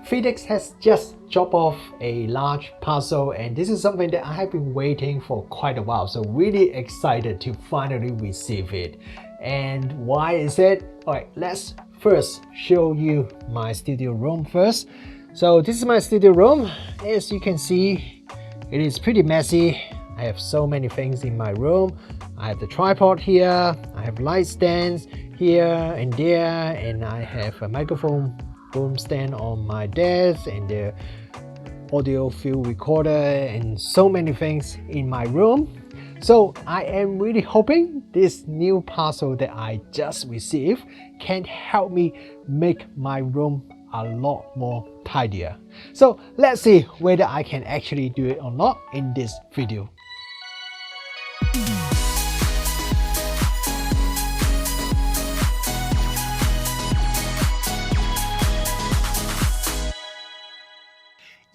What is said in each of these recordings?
FedEx has just dropped off a large parcel, and this is something that I have been waiting for quite a while, so really excited to finally receive it. And why is it? Alright, let's first show you my studio room first. So this is my studio room. As you can see, it is pretty messy. I have so many things in my room. I have the tripod here, I have light stands here and there, and I have a microphone boom stand on my desk, and the audio field recorder, and so many things in my room. So I am really hoping this new parcel that I just received can help me make my room a lot more tidier. So let's see whether I can actually do it or not in this video.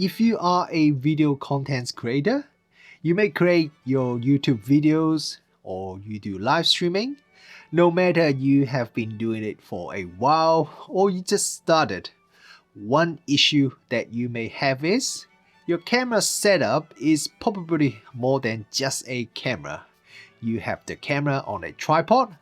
If you are a video content creator, you may create your YouTube videos or you do live streaming. No matter you have been doing it for a while or you just started, one issue that you may have is your camera setup is probably more than just a camera. You have the camera on a tripod,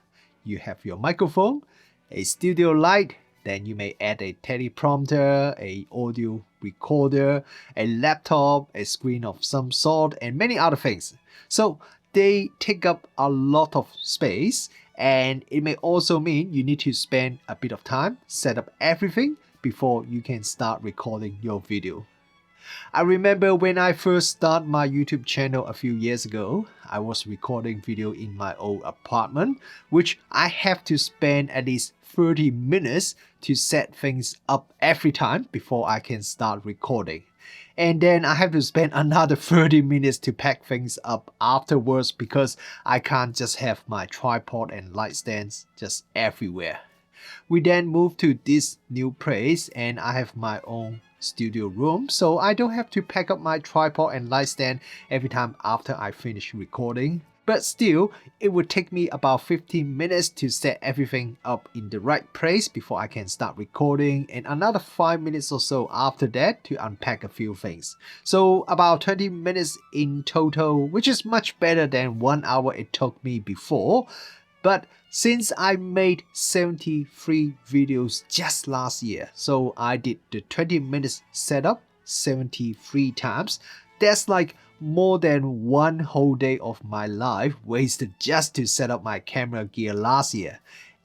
you have your microphone, a studio light, then you may add a teleprompter, a audio recorder, a laptop, a screen of some sort, and many other things. So they take up a lot of space, and it may also mean you need to spend a bit of time set up everything before you can start recording your video. I remember when I first started my YouTube channel a few years ago, I was recording video in my old apartment, which I have to spend at least 30 minutes to set things up every time before I can start recording. And then I have to spend another 30 minutes to pack things up afterwards because I can't just have my tripod and light stands just everywhere. We then moved to this new place and I have my own studio room, so I don't have to pack up my tripod and light stand every time after I finish recording. But still, it would take me about 15 minutes to set everything up in the right place before I can start recording, and another 5 minutes or so after that to unpack a few things. So about 20 minutes in total, which is much better than 1 hour it took me before. But since I made 73 videos just last year, so I did the 20 minutes setup 73 times, that's like more than one whole day of my life wasted just to set up my camera gear last year.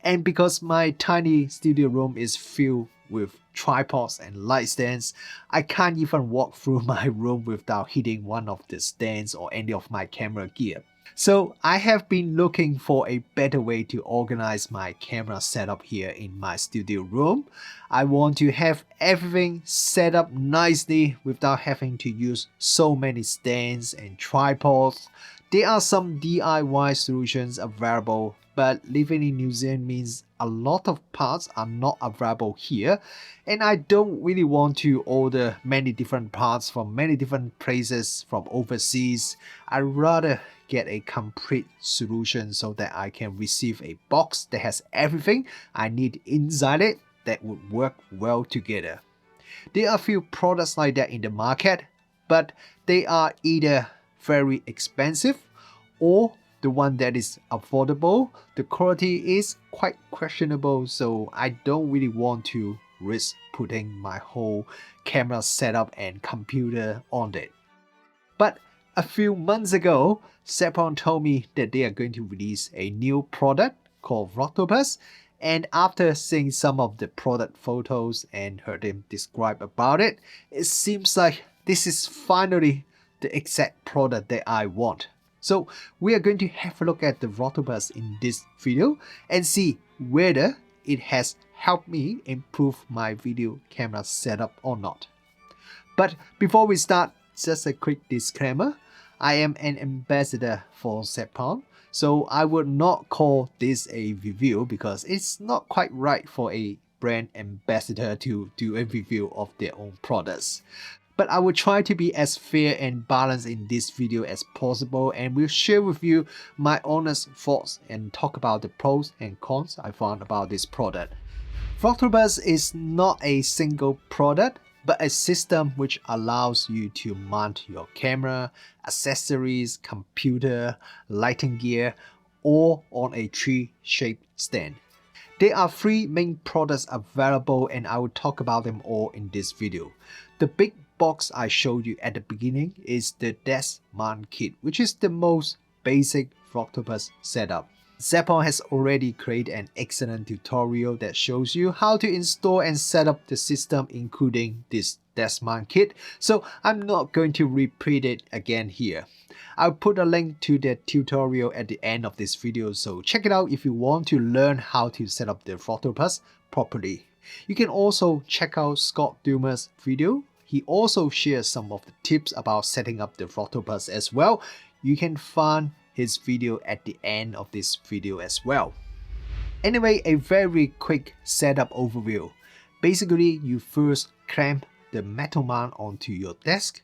And because my tiny studio room is filled with tripods and light stands, I can't even walk through my room without hitting one of the stands or any of my camera gear. So I have been looking for a better way to organize my camera setup here in my studio room. I want to have everything set up nicely without having to use so many stands and tripods. There are some DIY solutions available, but living in New Zealand means a lot of parts are not available here, and I don't really want to order many different parts from many different places from overseas. I'd rather get a complete solution so that I can receive a box that has everything I need inside it that would work well together. There are a few products like that in the market, but they are either very expensive or the one that is affordable. The quality is quite questionable, so I don't really want to risk putting my whole camera setup and computer on it. But a few months ago, Zeapon told me that they are going to release a new product called Vlogtopus, and after seeing some of the product photos and heard them describe about it, it seems like this is finally the exact product that I want. So we are going to have a look at the Vlogtopus in this video and see whether it has helped me improve my video camera setup or not. But before we start, just a quick disclaimer. I am an ambassador for Zeapon, so I would not call this a review because it's not quite right for a brand ambassador to do a review of their own products. But I will try to be as fair and balanced in this video as possible, and will share with you my honest thoughts and talk about the pros and cons I found about this product. Vlogtopus is not a single product. but a system which allows you to mount your camera, accessories, computer, lighting gear, all on a tree-shaped stand. There are three main products available and I will talk about them all in this video. The big box I showed you at the beginning is the desk mount kit, which is the most basic Vlogtopus setup. Zeapon has already created an excellent tutorial that shows you how to install and set up the system including this desk mount kit, so I'm not going to repeat it again here. I'll put a link to the tutorial at the end of this video, so check it out if you want to learn how to set up the Vlogtopus properly. You can also check out Scott Dumas' video. He also shares some of the tips about setting up the Vlogtopus as well. You can find his video at the end of this video as well. Anyway, a very quick setup overview. Basically, you first clamp the metal mount onto your desk,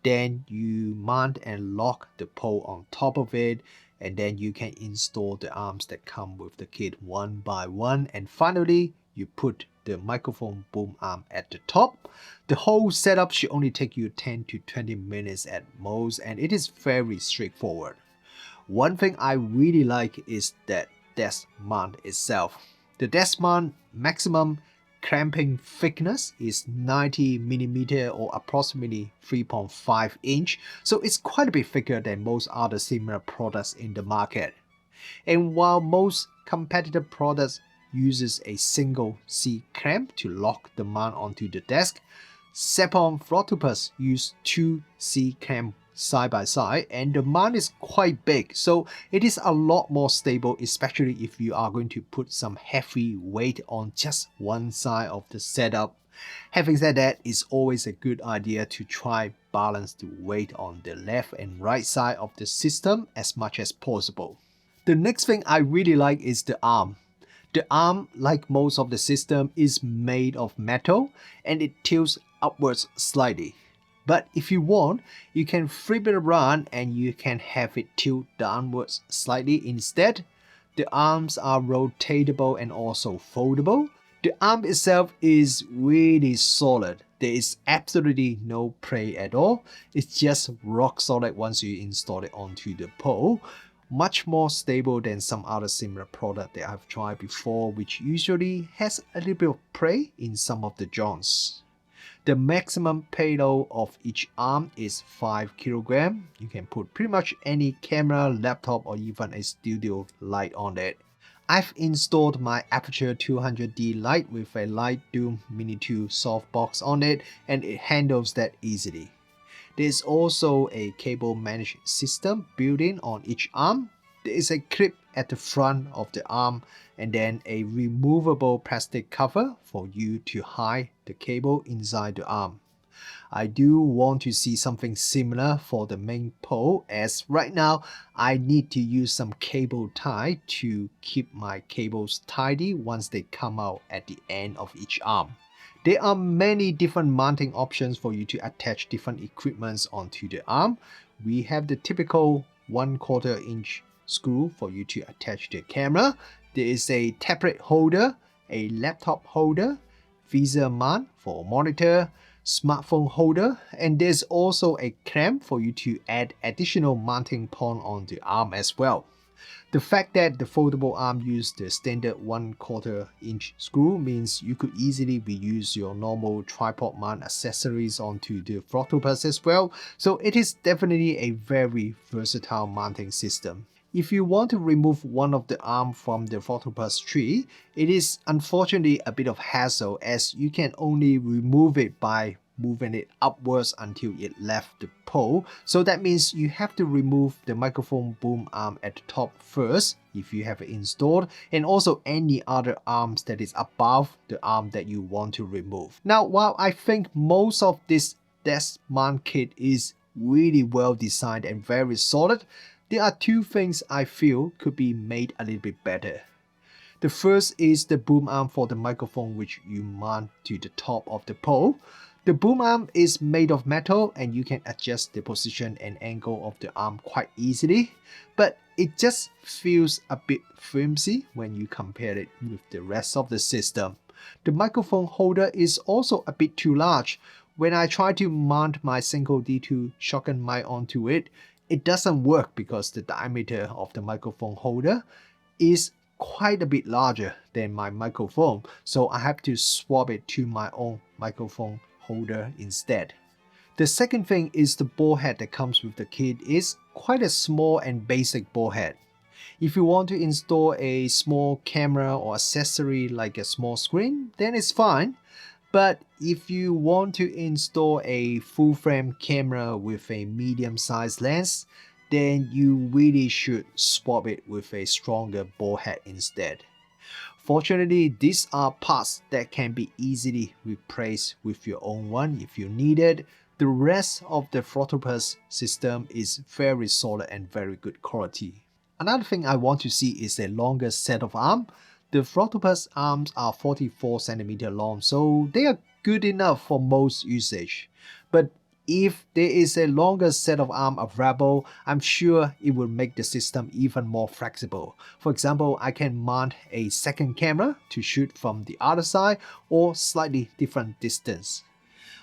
then you mount and lock the pole on top of it, and then you can install the arms that come with the kit one by one, and finally you put the microphone boom arm at the top. The whole setup should only take you 10 to 20 minutes at most, and it is very straightforward. One thing I really like is that desk mount itself. The desk mount maximum clamping thickness is 90mm or approximately 3.5 inch, so it's quite a bit thicker than most other similar products in the market. And while most competitive products uses a single C-clamp to lock the mount onto the desk, Zeapon Vlogtopus use two C-clamps side by side, and the mount is quite big, so it is a lot more stable, especially if you are going to put some heavy weight on just one side of the setup. Having said that, it's always a good idea to try balance the weight on the left and right side of the system as much as possible. The next thing I really like is the arm. The arm, like most of the system, is made of metal and it tilts upwards slightly. But if you want, you can flip it around and you can have it tilt downwards slightly instead. The arms are rotatable and also foldable. The arm itself is really solid. There is absolutely no play at all. It's just rock solid once you install it onto the pole. Much more stable than some other similar product that I've tried before, which usually has a little bit of play in some of the joints. The maximum payload of each arm is 5 kg. You can put pretty much any camera, laptop, or even a studio light on it. I've installed my Aperture 200D light with a Light Doom Mini 2 softbox on it, and it handles that easily. There's also a cable management system built in on each arm. There is a clip at the front of the arm and then a removable plastic cover for you to hide the cable inside the arm. I do want to see something similar for the main pole, as right now I need to use some cable tie to keep my cables tidy once they come out at the end of each arm. There are many different mounting options for you to attach different equipments onto the arm. We have the typical 1/4 inch screw for you to attach the camera. There is a tablet holder, a laptop holder, visor mount for monitor, smartphone holder, and there's also a clamp for you to add additional mounting point on the arm as well. The fact that the foldable arm used the standard 1/4 inch screw means you could easily reuse your normal tripod mount accessories onto the Vlogtopus as well, so it is definitely a very versatile mounting system. If you want to remove one of the arms from the Vlogtopus tree, it is unfortunately a bit of hassle, as you can only remove it by moving it upwards until it left the pole. So that means you have to remove the microphone boom arm at the top first if you have it installed, and also any other arms that is above the arm that you want to remove. Now, while I think most of this desk mount kit is really well designed and very solid, there are two things I feel could be made a little bit better. The first is the boom arm for the microphone, which you mount to the top of the pole. The boom arm is made of metal and you can adjust the position and angle of the arm quite easily, but it just feels a bit flimsy when you compare it with the rest of the system. The microphone holder is also a bit too large. When I try to mount my single D2 shotgun mic onto it, it doesn't work because the diameter of the microphone holder is quite a bit larger than my microphone, so I have to swap it to my own microphone holder instead. The second thing is the ball head that comes with the kit is quite a small and basic ball head. If you want to install a small camera or accessory like a small screen, then it's fine. But if you want to install a full frame camera with a medium sized lens, then you really should swap it with a stronger ball head instead. Fortunately, these are parts that can be easily replaced with your own one if you need it. The rest of the Vlogtopus system is very solid and very good quality. Another thing I want to see is a longer set of arms. The Vlogtopus arms are 44 cm long, so they are good enough for most usage. But if there is a longer set of arms available, I'm sure it will make the system even more flexible. For example, I can mount a second camera to shoot from the other side or slightly different distance.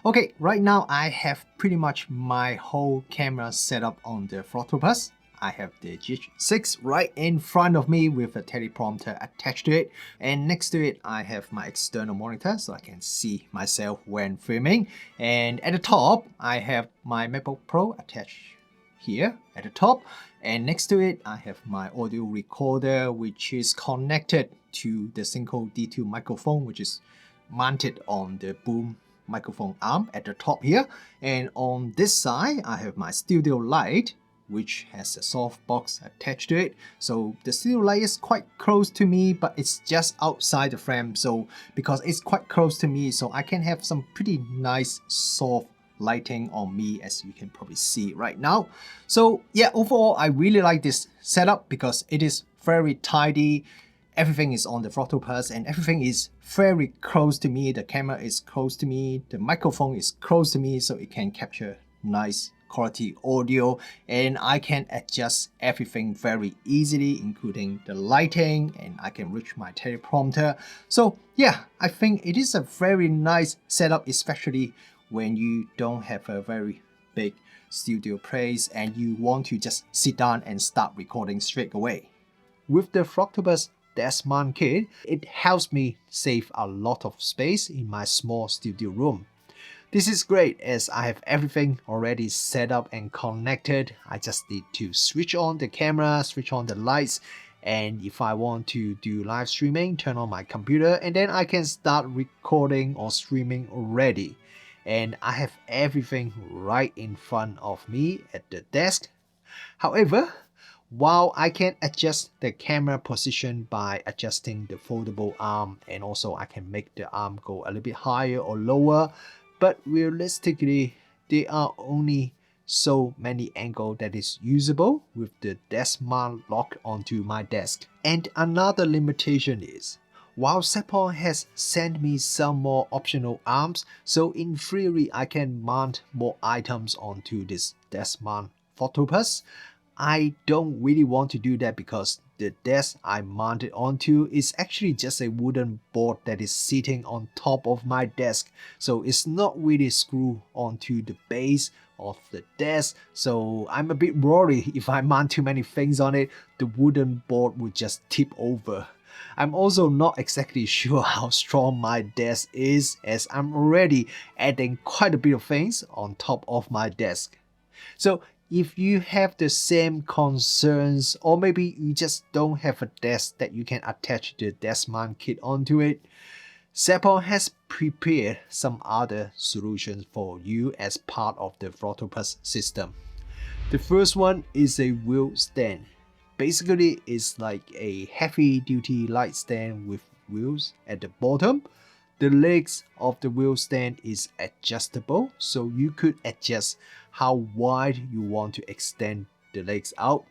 Okay, right now I have pretty much my whole camera set up on the Vlogtopus. I have the G6 right in front of me with a teleprompter attached to it, and next to it I have my external monitor so I can see myself when filming, and at the top I have my MacBook Pro attached here at the top, and next to it I have my audio recorder which is connected to the single D2 microphone which is mounted on the boom microphone arm at the top here, and on this side I have my studio light which has a softbox attached to it. So the studio light is quite close to me, but it's just outside the frame. So because it's quite close to me, so I can have some pretty nice soft lighting on me, as you can probably see right now. So yeah, overall I really like this setup because it is very tidy. Everything is on the Vlogtopus and everything is very close to me. The camera is close to me, the microphone is close to me, so it can capture nice quality audio, and I can adjust everything very easily, including the lighting, and I can reach my teleprompter. So yeah, I think it is a very nice setup, especially when you don't have a very big studio place and you want to just sit down and start recording straight away. With the Vlogtopus desk mount kit, it helps me save a lot of space in my small studio room. This is great as I have everything already set up and connected. I just need to switch on the camera, switch on the lights, and if I want to do live streaming, turn on my computer and then I can start recording or streaming already. And I have everything right in front of me at the desk. However, while I can adjust the camera position by adjusting the foldable arm, and also I can make the arm go a little bit higher or lower, but realistically, there are only so many angles that is usable with the desk mount locked onto my desk. And another limitation is, while Zeapon has sent me some more optional arms, so in theory I can mount more items onto this desk mount Vlogtopus, I don't really want to do that because the desk I mounted onto is actually just a wooden board that is sitting on top of my desk. So it's not really screwed onto the base of the desk. So I'm a bit worried if I mount too many things on it, the wooden board would just tip over. I'm also not exactly sure how strong my desk is, as I'm already adding quite a bit of things on top of my desk. So if you have the same concerns, or maybe you just don't have a desk that you can attach the desk mount kit onto it, Zeapon has prepared some other solutions for you as part of the Vlogtopus system. The first one is a wheel stand. Basically, it's like a heavy-duty light stand with wheels at the bottom. The legs of the wheel stand is adjustable, so you could adjust how wide you want to extend the legs out.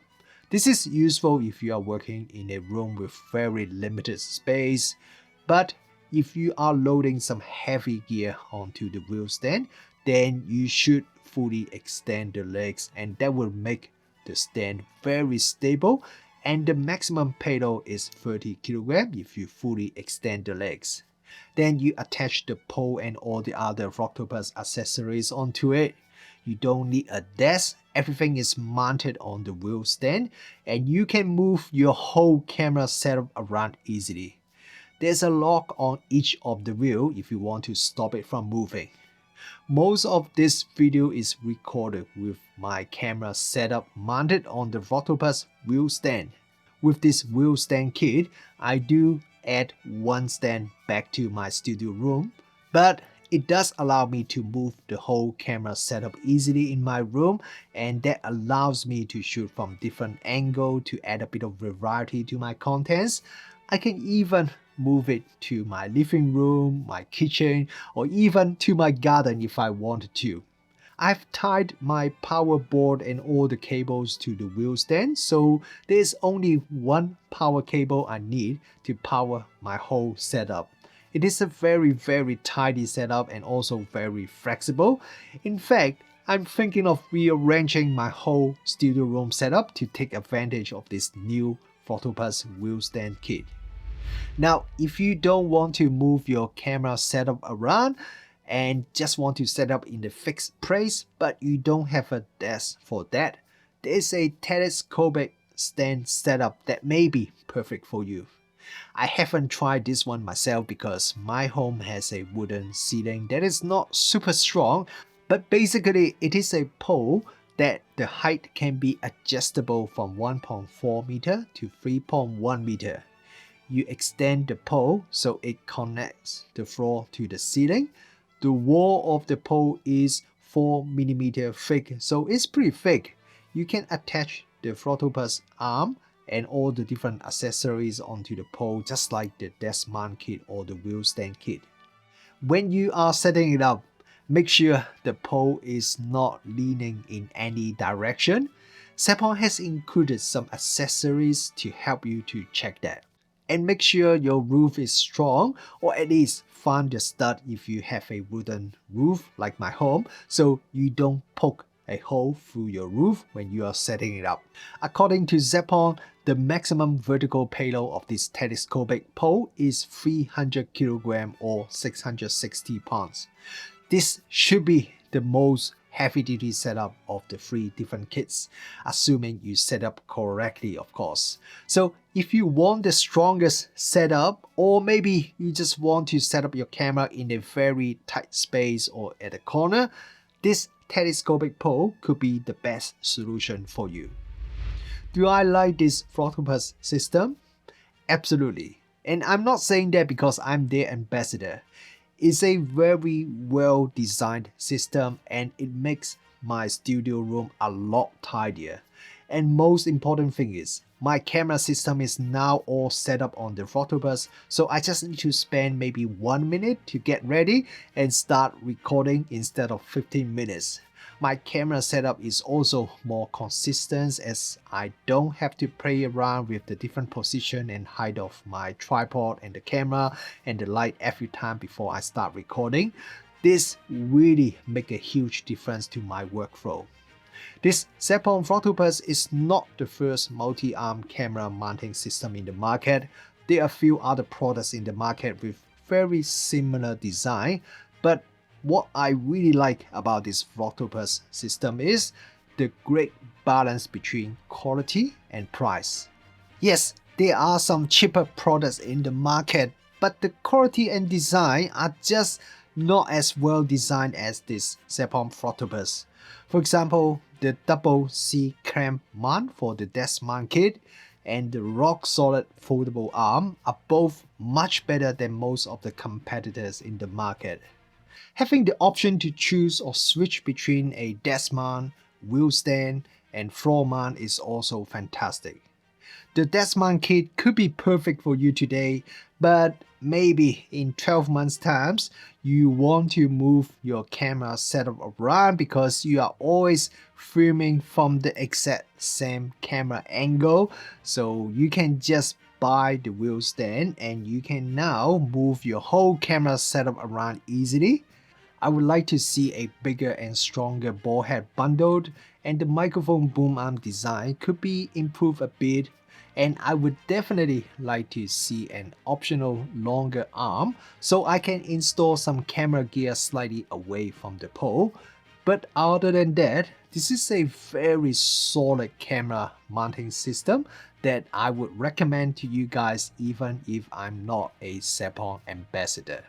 This is useful if you are working in a room with very limited space, but if you are loading some heavy gear onto the wheel stand, then you should fully extend the legs, and that will make the stand very stable, and the maximum payload is 30 kg if you fully extend the legs. Then you attach the pole and all the other Vlogtopus accessories onto it. You don't need a desk, everything is mounted on the wheel stand and you can move your whole camera setup around easily. There's a lock on each of the wheel if you want to stop it from moving. Most of this video is recorded with my camera setup mounted on the Vlogtopus wheel stand. With this wheel stand kit, I do add one stand back to my studio room, but it does allow me to move the whole camera setup easily in my room, and that allows me to shoot from different angles to add a bit of variety to my contents. I can even move it to my living room, my kitchen, or even to my garden if I wanted to. I've tied my power board and all the cables to the wheel stand, so there's only one power cable I need to power my whole setup. It is a very tidy setup and also very flexible. In fact, I'm thinking of rearranging my whole studio room setup to take advantage of this new Vlogtopus wheel stand kit. Now, if you don't want to move your camera setup around and just want to set up in the fixed place, but you don't have a desk for that, there's a telescopic stand setup that may be perfect for you. I haven't tried this one myself because my home has a wooden ceiling that is not super strong, but basically it is a pole that the height can be adjustable from 1.4 meter to 3.1 meter. You extend the pole so it connects the floor to the ceiling. The wall of the pole is 4 mm thick, so it's pretty thick. You can attach the Vlogtopus arm and all the different accessories onto the pole just like the desk mount kit or the wheel stand kit. When you are setting it up, make sure the pole is not leaning in any direction. Zeapon has included some accessories to help you to check that. And make sure your roof is strong, or at least find the stud if you have a wooden roof like my home, so you don't poke a hole through your roof when you are setting it up. According to Zeapon, the maximum vertical payload of this telescopic pole is 300 kg or 660 pounds. This should be the most heavy-duty setup of the 3 different kits, assuming you set up correctly, of course. So if you want the strongest setup, or maybe you just want to set up your camera in a very tight space or at a corner, this telescopic pole could be the best solution for you. Do I like this Vlogtopus system? Absolutely. And I'm not saying that because I'm their ambassador. It's a very well designed system and it makes my studio room a lot tidier. And most important thing is, my camera system is now all set up on the Vlogtopus, so I just need to spend maybe 1 minute to get ready and start recording instead of 15 minutes. My camera setup is also more consistent as I don't have to play around with the different position and height of my tripod and the camera and the light every time before I start recording. This really makes a huge difference to my workflow. This Zeapon Vlogtopus is not the first multi-arm camera mounting system in the market. There are a few other products in the market with very similar design, but what I really like about this Vlogtopus system is the great balance between quality and price. Yes, there are some cheaper products in the market, but the quality and design are just not as well designed as this Zeapon Vlogtopus. For example, the double C clamp mount for the desk mount kit and the rock solid foldable arm are both much better than most of the competitors in the market. Having the option to choose or switch between a desk mount, wheel stand, and floor mount is also fantastic. The desk mount kit could be perfect for you today, but maybe in 12 months times, you want to move your camera setup around because you are always filming from the exact same camera angle. So you can just buy the wheel stand and you can now move your whole camera setup around easily. I would like to see a bigger and stronger ball head bundled, and the microphone boom arm design could be improved a bit, and I would definitely like to see an optional longer arm so I can install some camera gear slightly away from the pole. But other than that, this is a very solid camera mounting system that I would recommend to you guys even if I'm not a Zeapon ambassador.